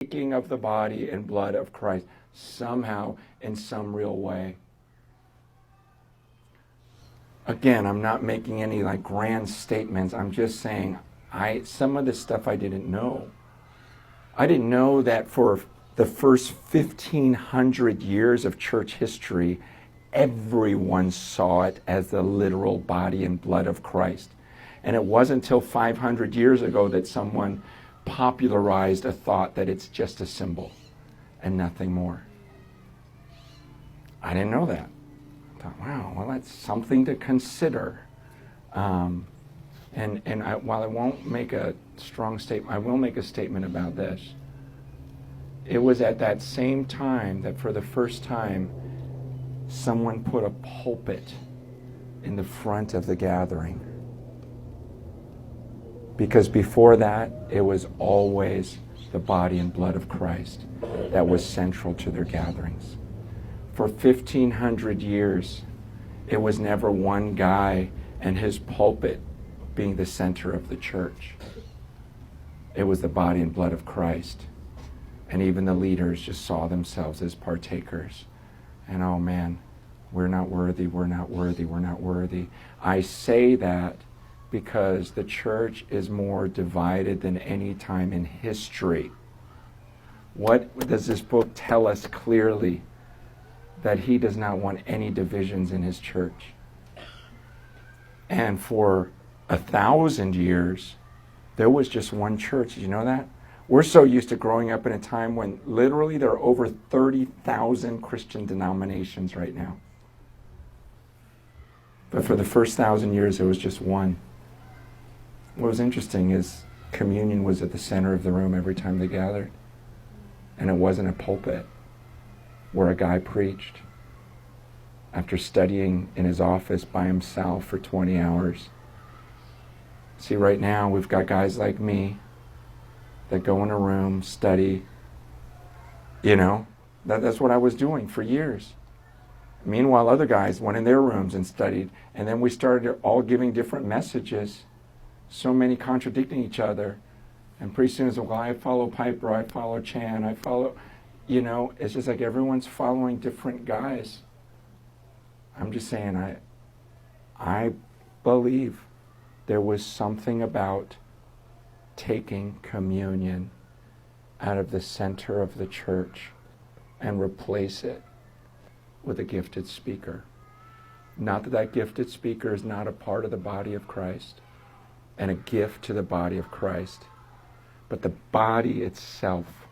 Taking of the body and blood of Christ, somehow, in some real way. Again, I'm not making any like grand statements. I'm just saying some of the stuff I didn't know. I didn't know that for the first 1,500 years of church history, everyone saw it as the literal body and blood of Christ. And it wasn't until 500 years ago that someone popularized a thought that it's just a symbol and nothing more. I didn't know that. I thought, wow, well, that's something to consider. While I won't make a strong statement, I will make a statement about this. It was at that same time that for the first time, someone put a pulpit in the front of the gathering. Because before that, it was always the body and blood of Christ that was central to their gatherings. For 1,500 years, it was never one guy and his pulpit being the center of the church. It was the body and blood of Christ. And even the leaders just saw themselves as partakers. And oh man, we're not worthy, we're not worthy, we're not worthy. I say that because the church is more divided than any time in history. What does this book tell us clearly? That he does not want any divisions in his church. And for 1,000 years, there was just one church. Did you know that? We're so used to growing up in a time when literally there are over 30,000 Christian denominations right now. But for the first 1,000 years, there was just one. What was interesting is communion was at the center of the room every time they gathered. And it wasn't a pulpit where a guy preached after studying in his office by himself for 20 hours. See, right now we've got guys like me that go in a room, study. That's what I was doing for years. Meanwhile, other guys went in their rooms and studied, and then we started all giving different messages, so many contradicting each other. And pretty soon it's, well, I follow Piper, I follow Chan, I follow... it's just like everyone's following different guys. I'm just saying, I believe there was something about taking communion out of the center of the church and replace it with a gifted speaker. Not that that gifted speaker is not a part of the body of Christ and a gift to the body of Christ, but the body itself